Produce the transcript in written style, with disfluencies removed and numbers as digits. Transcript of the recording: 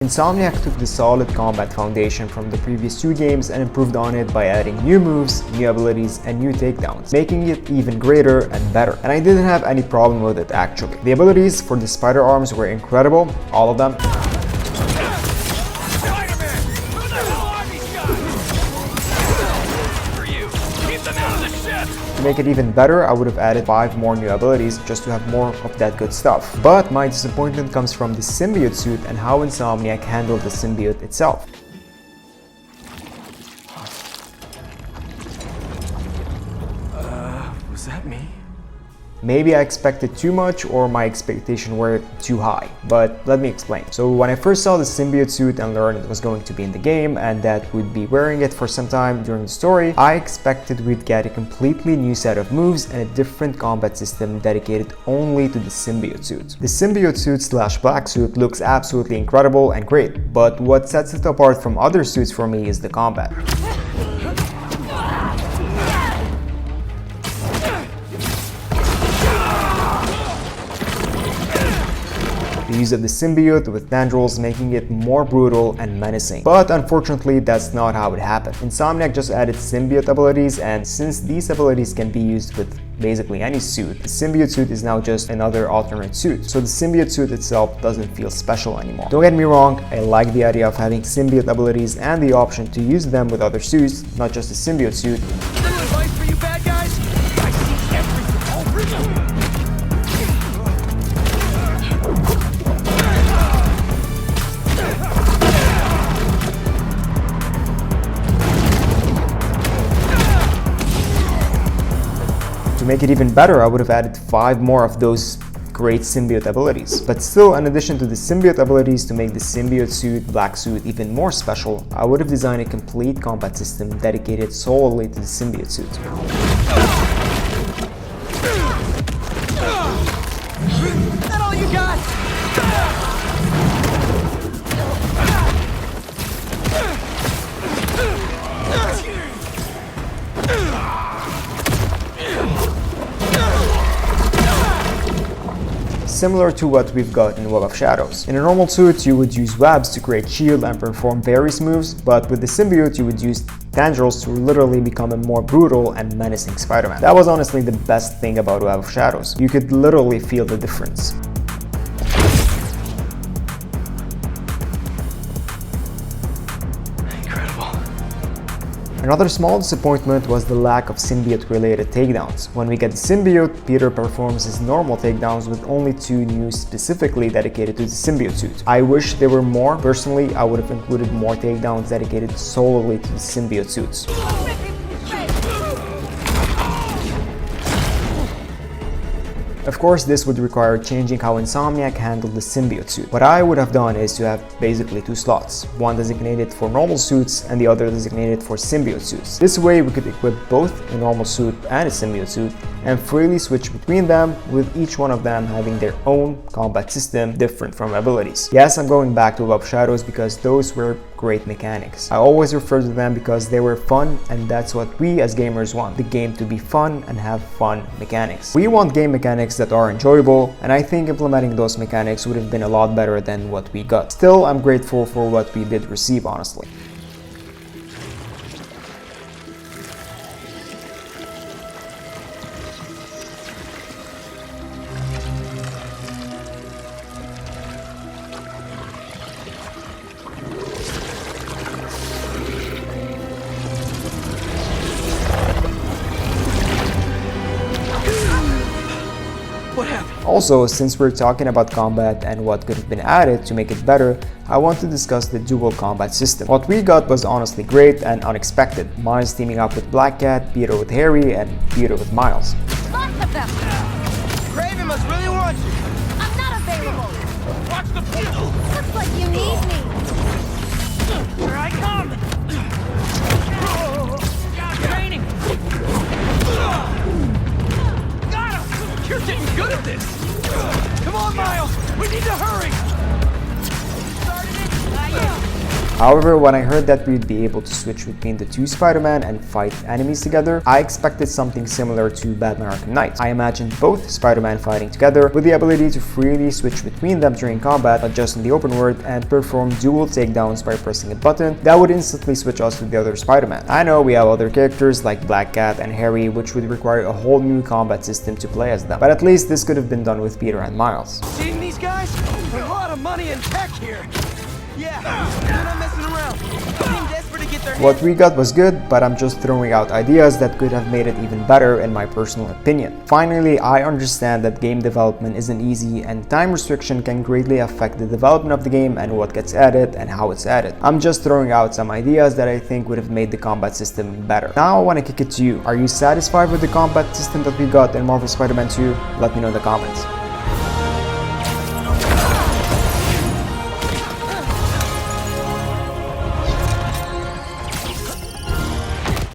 Insomniac took the solid combat foundation from the previous two games and improved on it by adding new moves, new abilities, and new takedowns, making it even greater and better. And I didn't have any problem with it actually. The abilities for the spider arms were incredible, all of them. To make it even better, I would have added 5 more new abilities just to have more of that good stuff. But my disappointment comes from the symbiote suit and how Insomniac handled the symbiote itself. Was that me? Maybe I expected too much or my expectations were too high, but let me explain. So when I first saw the symbiote suit and learned it was going to be in the game and that we'd be wearing it for some time during the story, I expected we'd get a completely new set of moves and a different combat system dedicated only to the symbiote suit. The symbiote suit slash black suit looks absolutely incredible and great, but what sets it apart from other suits for me is the combat. The use of the symbiote with tendrils making it more brutal and menacing. But unfortunately, that's not how it happened. Insomniac just added symbiote abilities, and since these abilities can be used with basically any suit, the symbiote suit is now just another alternate suit. So the symbiote suit itself doesn't feel special anymore. Don't get me wrong, I like the idea of having symbiote abilities and the option to use them with other suits, not just the symbiote suit. Little advice for you bad guys? I see everything already. To make it even better, I would have added 5 more of those great symbiote abilities. But still, in addition to the symbiote abilities to make the symbiote suit, black suit, even more special, I would have designed a complete combat system dedicated solely to the symbiote suit. Is that all you got? Similar to what we've got in Web of Shadows. In a normal suit, you would use webs to create shield and perform various moves, but with the symbiote, you would use tendrils to literally become a more brutal and menacing Spider-Man. That was honestly the best thing about Web of Shadows. You could literally feel the difference. Another small disappointment was the lack of symbiote-related takedowns. When we get the symbiote, Peter performs his normal takedowns with only 2 new specifically dedicated to the symbiote suit. I wish there were more. Personally, I would have included more takedowns dedicated solely to the symbiote suits. Of course, this would require changing how Insomniac handled the symbiote suit. What I would have done is to have basically 2 slots, one designated for normal suits and the other designated for symbiote suits. This way we could equip both a normal suit and a symbiote suit and freely switch between them, with each one of them having their own combat system different from abilities. Yes, I'm going back to Web of Shadows because those were great mechanics. I always refer to them because they were fun, and that's what we as gamers want, the game to be fun and have fun mechanics. We want game mechanics that are enjoyable, and I think implementing those mechanics would have been a lot better than what we got. Still, I'm grateful for what we did receive, honestly. Also, since we're talking about combat and what could have been added to make it better, I want to discuss the dual combat system. What we got was honestly great and unexpected. Miles teaming up with Black Cat, Peter with Harry, and Peter with Miles. Lots of them! Raven must really want you. I'm not available! Watch the portal. Looks like you need me! Here I come. Training. Got him. You're getting good at this. Come on, Miles. We need to hurry. Started it. I am. However, when I heard that we'd be able to switch between the two Spider-Man and fight enemies together, I expected something similar to Batman Arkham Knight. I imagined both Spider-Man fighting together with the ability to freely switch between them during combat, not just in the open world, and perform dual takedowns by pressing a button that would instantly switch us to the other Spider-Man. I know we have other characters like Black Cat and Harry, which would require a whole new combat system to play as them, but at least this could have been done with Peter and Miles. Seeing these guys? A lot of money and tech here. Yeah, they're not messing around. They seem desperate to get their hands. What we got was good, but I'm just throwing out ideas that could have made it even better in my personal opinion. Finally, I understand that game development isn't easy and time restriction can greatly affect the development of the game and what gets added and how it's added. I'm just throwing out some ideas that I think would have made the combat system better. Now I want to kick it to you. Are you satisfied with the combat system that we got in Marvel Spider-Man 2? Let me know in the comments.